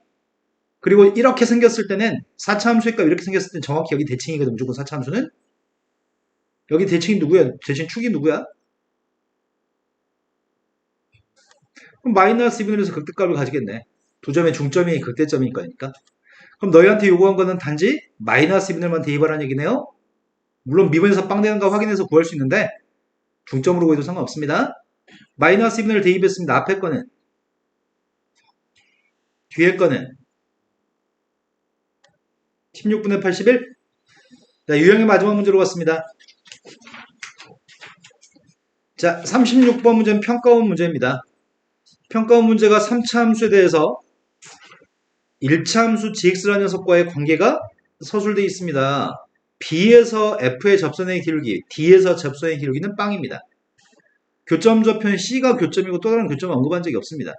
S1: 그리고 이렇게 생겼을 때는 4차 함수의 값 이렇게 생겼을 때는 정확히 여기 대칭이거든. 무조건 4차 함수는. 여기 대칭이 누구야? 대칭 축이 누구야? 그럼 마이너스 2분의 1에서 극대값을 가지겠네. 두 점의 중점이 극대점이니까. 그럼 너희한테 요구한 거는 단지 마이너스 2분의 1만 대입하라는 얘기네요. 물론 미분에서 빵 되는 거 확인해서 구할 수 있는데 중점으로 구해도 상관없습니다. 마이너스 2분의 1 대입했습니다. 앞에 거는. 뒤에 거는 16분의 81. 자, 유형의 마지막 문제로 갔습니다. 자, 36번 문제는 평가원 문제입니다. 평가원 문제가 3차 함수에 대해서 1차 함수 gx라는 녀석과의 관계가 서술되어 있습니다. B에서 F의 접선의 기울기, D에서 접선의 기울기는 빵입니다. 교점 좌표는 C가 교점이고 또 다른 교점을 언급한 적이 없습니다.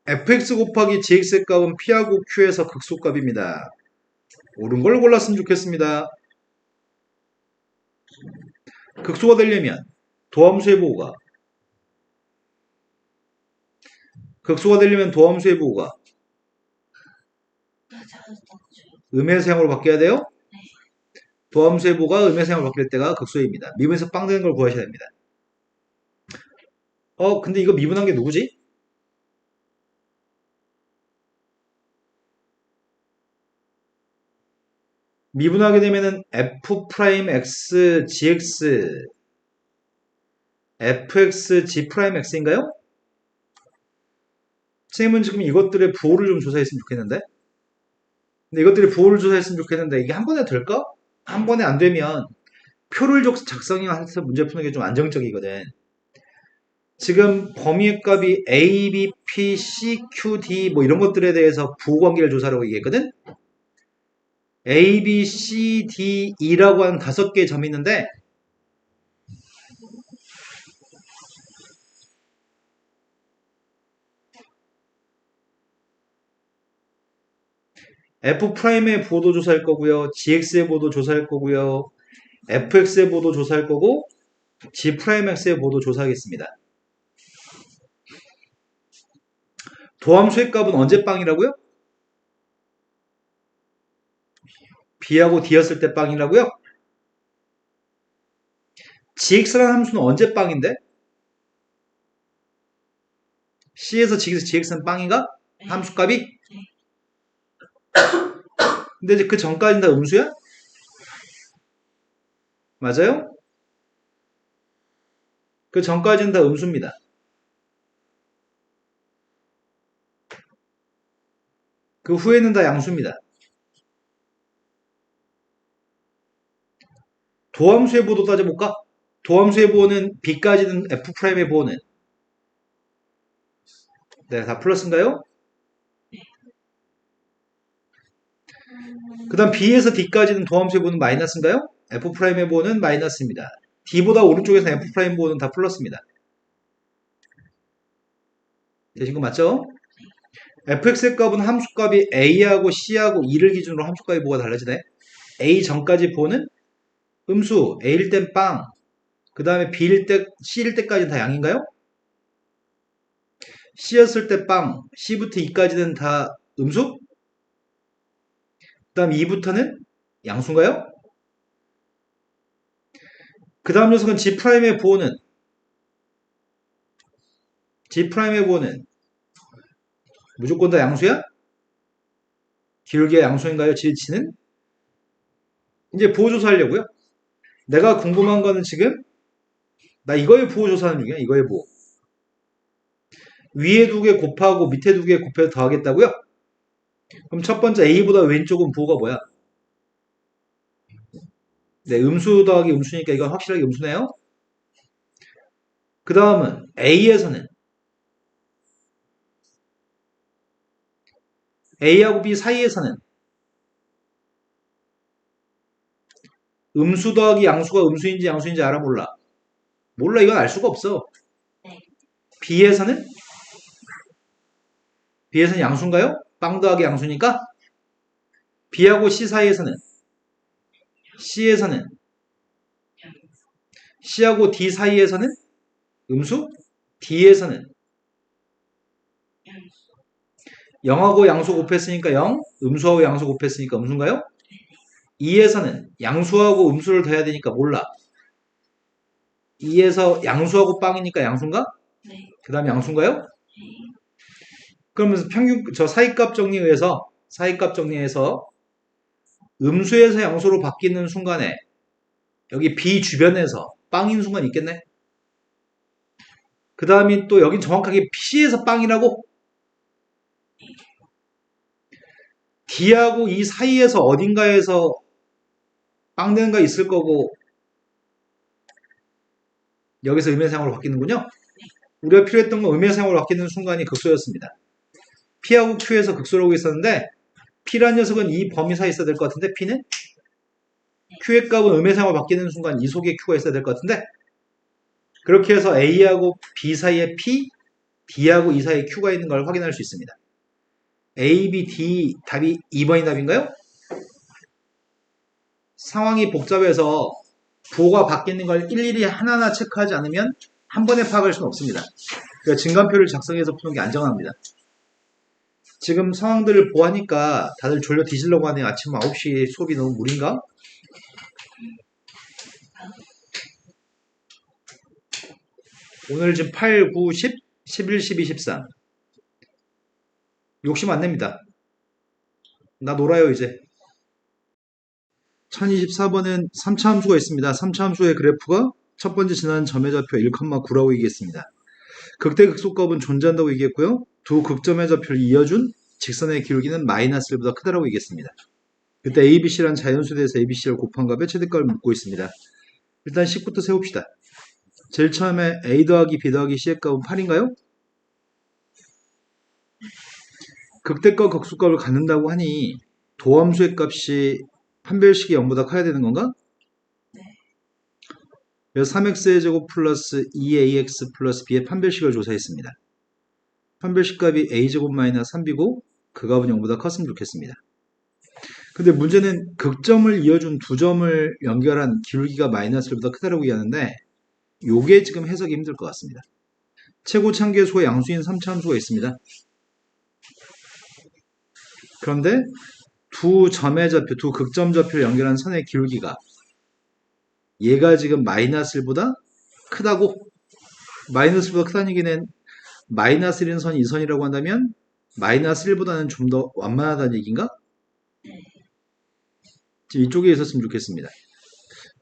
S1: fx 곱하기 gx의 값은 P하고 Q에서 극소값입니다. 옳은 걸 골랐으면 좋겠습니다. 극소가 되려면 도함수의 보호가 음의 사용으로 바뀌어야 돼요. 도함수의 보호가 음의 사용으로 바뀔 때가 극소입니다. 미분에서 빵 되는 걸 구하셔야 됩니다. 근데 이거 미분한 게 누구지? 미분하게 되면은 f'x gx fx g'x인가요? 선생님은 지금 이것들의 부호를 좀 조사했으면 좋겠는데, 근데 이것들의 부호를 조사했으면 좋겠는데 이게 한 번에 될까? 한 번에 안 되면 표를 작성해서 문제 푸는 게 좀 안정적이거든. 지금 범위의 값이 A, B, P, C, Q, D 뭐 이런 것들에 대해서 부호관계를 조사하라고 얘기했거든. A, B, C, D, E라고 하는 5개의 점이 있는데 F'의 부호도 조사할 거고요. GX의 부호도 조사할 거고요. FX의 부호도 조사할 거고 G'X의 보도 조사하겠습니다. 도함수의 값은 언제 빵이라고요? B하고 D였을 때 빵이라고요? Gx라는 함수는 언제 빵인데? C에서 Gx는 빵인가? 함수값이? 근데 이제 그 전까지는 다 음수야? 맞아요? 그 전까지는 다 음수입니다. 그 후에는 다 양수입니다. 도함수의 보도 따져볼까? 도함수의 보호는 B까지는 F'의 보호는 네, 다 플러스인가요? 그 다음 B에서 D까지는 도함수의 보호는 마이너스인가요? F'의 보호는 마이너스입니다. D보다 오른쪽에서 F' 보호는 다 플러스입니다. 되신 거 맞죠? fx의 값은 함수값이 a하고 c하고 2를 기준으로 함수값이 뭐가 달라지네? a 전까지 보는 음수, a일 땐 빵, 그 다음에 b일 때, c일 때까지는 다 양인가요? c였을 때 빵, c부터 2까지는 다 음수? 그 다음 2부터는 양수인가요? 그 다음 녀석은 g'의 보호는 g'의 보호는 무조건 다 양수야? 기울기가 양수인가요? g는? 이제 보호조사 하려고요. 내가 궁금한 거는 지금 나 이거의 보호조사하는 중이야. 이거의 보호. 위에 두 개 곱하고 밑에 두 개 곱해서 더하겠다고요? 그럼 첫 번째 A보다 왼쪽은 부호가 뭐야? 네, 음수 더하기 음수니까 이건 확실하게 음수네요. 그 다음은 A에서는 A하고 B 사이에서는 음수 더하기 양수가 음수인지 양수인지 알아 몰라? 몰라, 이건 알 수가 없어.
S2: 네.
S1: B에서는 양수인가요? 빵 더하기 양수니까 B하고 C 사이에서는 C하고 D 사이에서는 음수? D에서는 0하고 양수 곱했으니까 0, 음수하고 양수 곱했으니까 음수인가요? 2에서는 양수하고 음수를 더해야 되니까 몰라. 2에서 양수하고 빵이니까 양수인가?
S2: 네.
S1: 그 다음에 양수인가요? 그러면서 평균, 저 사이값 정리에서 음수에서 양수로 바뀌는 순간에 여기 B 주변에서 빵인 순간 있겠네? 그 다음에 또 여긴 정확하게 C에서 빵이라고? D하고 이 사이에서 어딘가에서 빵 되는 거 있을 거고 여기서 음해상으로 바뀌는군요. 우리가 필요했던 건 음해상으로 바뀌는 순간이 극소였습니다. P하고 Q에서 극소라고 있었는데 P란 녀석은 이 범위 사이에 있어야 될 것 같은데 P는? Q의 값은 음해상으로 바뀌는 순간 이 속에 Q가 있어야 될 것 같은데 그렇게 해서 A하고 B 사이에 P, D하고 이 사이에 Q가 있는 걸 확인할 수 있습니다. A, B, D 답이 2번이 답인가요? 상황이 복잡해서 부호가 바뀌는 걸 일일이 하나하나 체크하지 않으면 한 번에 파악할 수는 없습니다. 그러니까 증간표를 작성해서 푸는 게 안정합니다. 지금 상황들을 보하니까 다들 졸려 뒤지려고 하네요. 아침 9시 수업이 너무 무리인가? 오늘 지금 8, 9, 10, 11, 12, 13 욕심 안 냅니다. 나 놀아요 이제. 1024번은 3차 함수가 있습니다. 3차 함수의 그래프가 첫 번째 지나는 점의 좌표 1,9라고 얘기했습니다. 극대 극소값은 존재한다고 얘기했고요. 두 극점의 좌표를 이어준 직선의 기울기는 마이너스 1보다 크다라고 얘기했습니다. 그때 ABC란 자연수에 대해서 ABC를 곱한 값의 최대값을 묻고 있습니다. 일단 10부터 세웁시다. 제일 처음에 A 더하기 B 더하기 C의 값은 8인가요? 극대값 극소값을 갖는다고 하니 도함수의 값이 판별식이 0보다 커야 되는 건가?
S2: 네.
S1: 그래서 3x의 제곱 플러스 2ax 플러스 b의 판별식을 조사했습니다. 판별식 값이 a제곱 마이너스 3b고 그 값은 0보다 컸으면 좋겠습니다. 근데 문제는 극점을 이어준 두 점을 연결한 기울기가 마이너스 1보다 크다라고 얘기하는데 요게 지금 해석이 힘들 것 같습니다. 최고차함수의 수가 양수인 3차함수가 있습니다. 그런데 두 극점 좌표를 연결한 선의 기울기가 얘가 지금 마이너스 1보다 크다고? 마이너스 1보다 크다는 얘기는 마이너스 1인 선이 이 선이라고 한다면 마이너스 1보다는 좀 더 완만하다는 얘기인가? 지금 이쪽에 있었으면 좋겠습니다.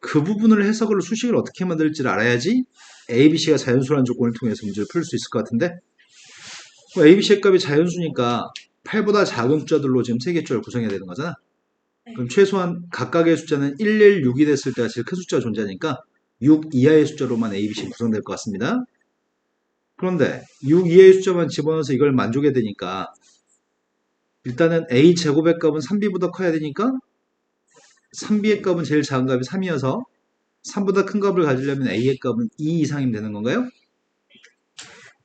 S1: 그 부분을 해석을 수식을 어떻게 만들지를 알아야지 ABC가 자연수라는 조건을 통해서 문제를 풀 수 있을 것 같은데 ABC의 값이 자연수니까 8보다 작은 숫자들로 지금 세 개 숫자를 구성해야 되는 거잖아. 그럼 최소한 각각의 숫자는 1, 1, 6이 됐을 때가 제일 큰 숫자가 존재하니까 6 이하의 숫자로만 ABC 구성될 것 같습니다. 그런데 6 이하의 숫자만 집어넣어서 이걸 만족해야 되니까 일단은 A제곱의 값은 3B보다 커야 되니까 3B의 값은 제일 작은 값이 3이어서 3보다 큰 값을 가지려면 A의 값은 2 이상이면 되는 건가요?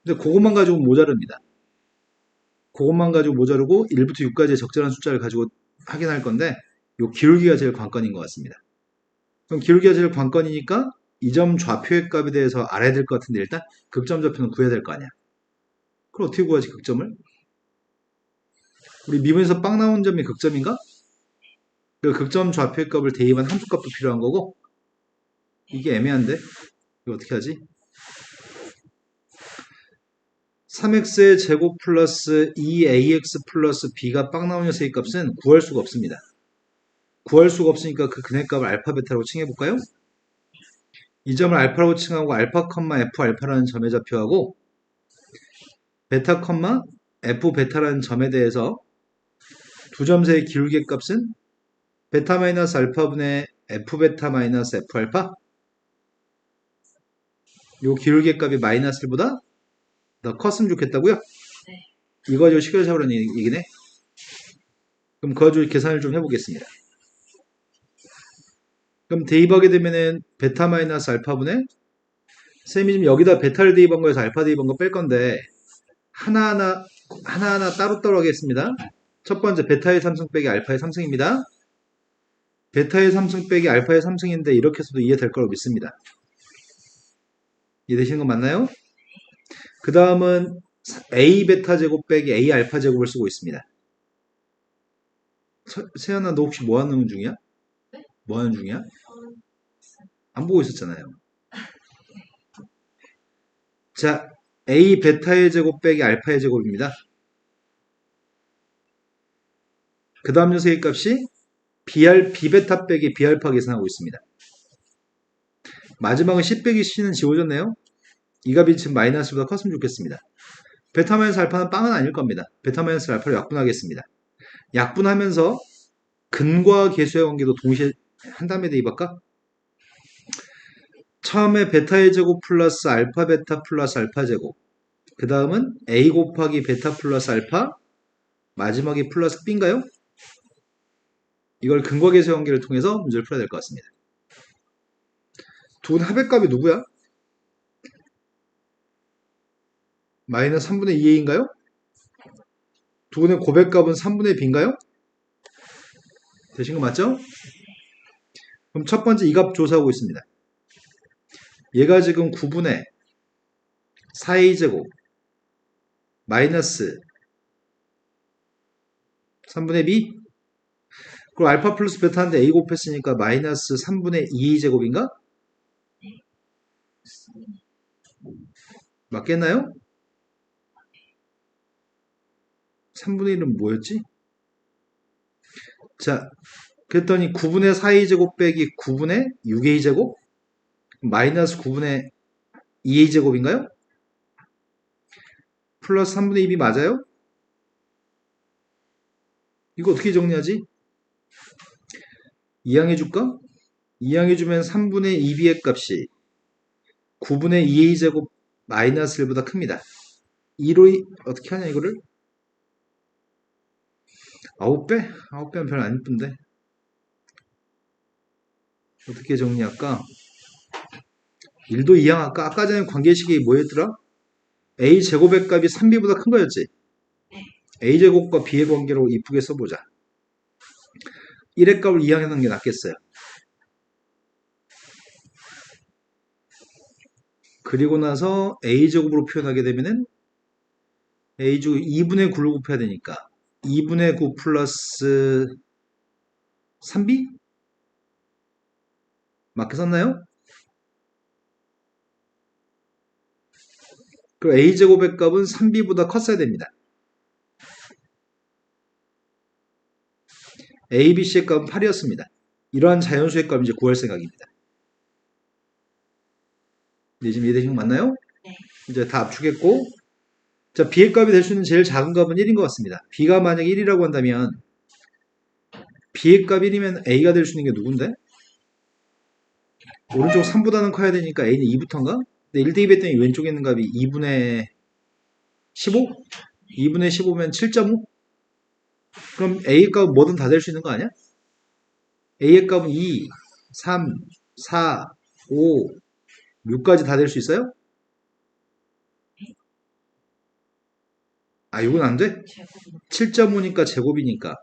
S1: 근데 그것만 가지고 모자릅니다. 그것만 가지고 모자르고 1부터 6까지의 적절한 숫자를 가지고 확인할 건데 요 기울기가 제일 관건인 것 같습니다. 그럼 기울기가 제일 관건이니까 이 점 좌표의 값에 대해서 알아야 될 것 같은데 일단 극점 좌표는 구해야 될 거 아니야. 그럼 어떻게 구하지 극점을? 우리 미분에서 빵 나온 점이 극점인가? 그 극점 좌표의 값을 대입한 함수값도 필요한 거고 이게 애매한데 이거 어떻게 하지? 3x의 제곱 플러스 2ax 플러스 b가 빵 나온 녀석의 값은 구할 수가 없습니다. 구할 수가 없으니까 그 근해값을 알파 베타로 칭해볼까요? 이 점을 알파라고 칭하고 알파, f 알파라는 점의 좌표하고 베타, f 베타라는 점에 대해서 두 점 사이의 기울기의 값은 베타 마이너스 알파분의 f 베타 마이너스 f 알파 요 기울기의 값이 마이너스 1보다 더 컸으면 좋겠다고요?
S2: 네.
S1: 이거 가지고 식을 잡으라는 얘기네. 그럼 그거 가지고 계산을 좀 해보겠습니다. 그럼 대입하게 되면은 베타 마이너스 알파분의 쌤이 지금 여기다 베타를 대입한 거에서 알파 대입한 거 뺄 건데 하나하나 따로따로 하겠습니다. 첫 번째 베타의 3승 빼기 알파의 3승입니다. 베타의 3승 빼기 알파의 3승인데 이렇게 해서도 이해될 거라고 믿습니다. 이해되시는 거 맞나요? 그 다음은 A 베타 제곱 빼기 A 알파 제곱을 쓰고 있습니다. 세연아 너 혹시 뭐 하는 중이야? 뭐 하는 중이야? 안 보고 있었잖아요. 자, A 베타의 제곱 빼기 알파의 제곱입니다. 그 다음 녀석의 값이 B 베타 빼기 B 알파 계산하고 있습니다. 마지막은 C 빼기 C는 지워졌네요. 이 값이 지금 마이너스보다 컸으면 좋겠습니다. 베타 마이너스 알파는 빵은 아닐 겁니다. 베타 마이너스 알파를 약분하겠습니다. 약분하면서 근과 계수의 관계도 동시에 한 다음에 대입할까? 처음에 베타의 제곱 플러스 알파 베타 플러스 알파 제곱 그 다음은 A 곱하기 베타 플러스 알파 마지막이 플러스 B인가요? 이걸 근과 계수의 관계를 통해서 문제를 풀어야 될 것 같습니다. 두 합의값이 누구야? 마이너스 3분의 2a인가요? 두 분의 고백값은 3분의 b인가요? 되신 거 맞죠? 그럼 첫 번째 이 값 조사하고 있습니다. 얘가 지금 9분의 4a제곱 마이너스 3분의 b 그리고 알파 플러스 베타인데 a 곱했으니까 마이너스 3분의 2a제곱인가? 맞겠나요? 3분의 1은 뭐였지? 자, 그랬더니 9분의 4a제곱 빼기 9분의 6a제곱 마이너스 9분의 2a제곱인가요? 플러스 3분의 2b 맞아요? 이거 어떻게 정리하지? 이항해줄까? 이항해주면 3분의 2b의 값이 9분의 2a제곱 마이너스 1보다 큽니다. 2로 어떻게 하냐 이거를? 9배? 9배는 별로 안 이쁜데 어떻게 정리할까? 1도 이항할까? 아까 전에 관계식이 뭐였더라? a제곱의 값이 3b보다 큰 거였지? a제곱과 b의 관계로 이쁘게 써보자. 1의 값을 이항해놓는 게 낫겠어요. 그리고 나서 a제곱으로 표현하게 되면은 a제곱 2분의 9를 곱해야 되니까 2분의 9 플러스 3b? 맞게 썼나요? 그럼 a제곱의 값은 3b보다 컸어야 됩니다. a, b, c의 값은 8이었습니다. 이러한 자연수의 값을 이제 구할 생각입니다. 네, 지금 이해되신 거 맞나요?
S2: 네.
S1: 이제 다 압축했고, 자, b의 값이 될 수 있는 제일 작은 값은 1인 것 같습니다. b가 만약에 1이라고 한다면 b의 값 1이면 a가 될 수 있는 게 누군데? 오른쪽 3보다는 커야 되니까 a는 2부터인가? 근데 1 대입 했더니 왼쪽에 있는 값이 2분의 15? 2분의 15면 7.5? 그럼 a의 값은 뭐든 다 될 수 있는 거 아니야? a의 값은 2, 3, 4, 5, 6까지 다 될 수 있어요? 아, 이건 안 돼?
S2: 제곱.
S1: 7.5니까 제곱이니까.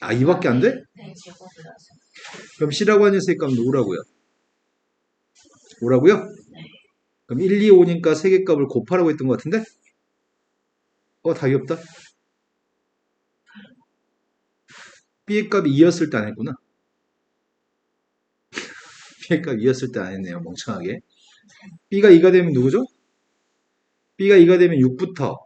S1: 아, 2밖에 안 돼?
S2: 네, 제곱이라서.
S1: 그럼 C라고 하는 녀석의 값은 누구라고요? 5라고요?
S2: 네.
S1: 그럼 1, 2, 5니까 3개 값을 곱하라고 했던 것 같은데? 답이 없다. B의 값이 2였을 때 안 했구나. B의 값이 2였을 때 안 했네요. 멍청하게. B가 2가 되면 누구죠? B가 2가 되면 6부터.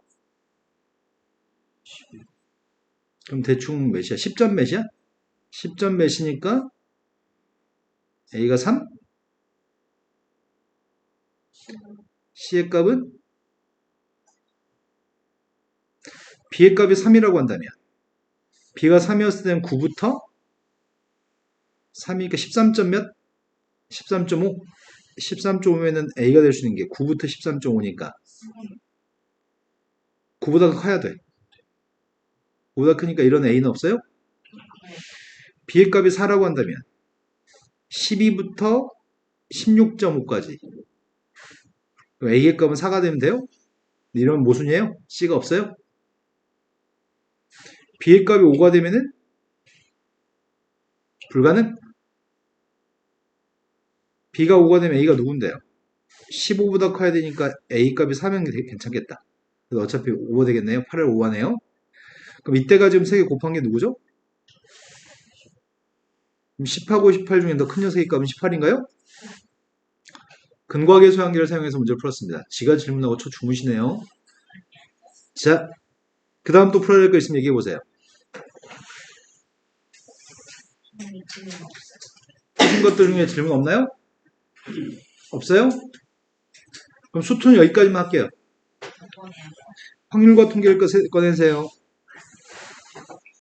S1: 그럼 대충 몇이야? 10점 몇이야? 10점 몇이니까 A가 3? C의 값은? B의 값이 3이라고 한다면 B가 3이었을 때는 9부터 3이니까 13점 몇? 13.5? 13.5면은 A가 될 수 있는 게 9부터 13.5니까 9보다 커야 돼. 9보다 크니까 이런 A는 없어요? B의 값이 4라고 한다면 12부터 16.5까지 A의 값은 4가 되면 돼요? 이러면 모순이에요? C가 없어요? B의 값이 5가 되면은 불가능? B가 5가 되면 A가 누군데요? 15보다 커야 되니까 A 값이 4면 괜찮겠다. 그래서 어차피 5가 되겠네요. 8을 5하네요. 그럼 이때가 지금 3개 곱한 게 누구죠? 그럼 10하고 18 중에 더 큰 녀석의 값은 18인가요? 근과계 소형계를 사용해서 문제를 풀었습니다. 지가 질문하고 쳐 주무시네요. 자, 그 다음 또 풀어야 될 거 있으면 얘기해 보세요.
S2: 질문 없어요.
S1: 푸신 것들 중에 질문 없나요? 없어요? 그럼 수투는 여기까지만 할게요.
S2: 더 내요.
S1: 확률과 통계를 꺼내세요.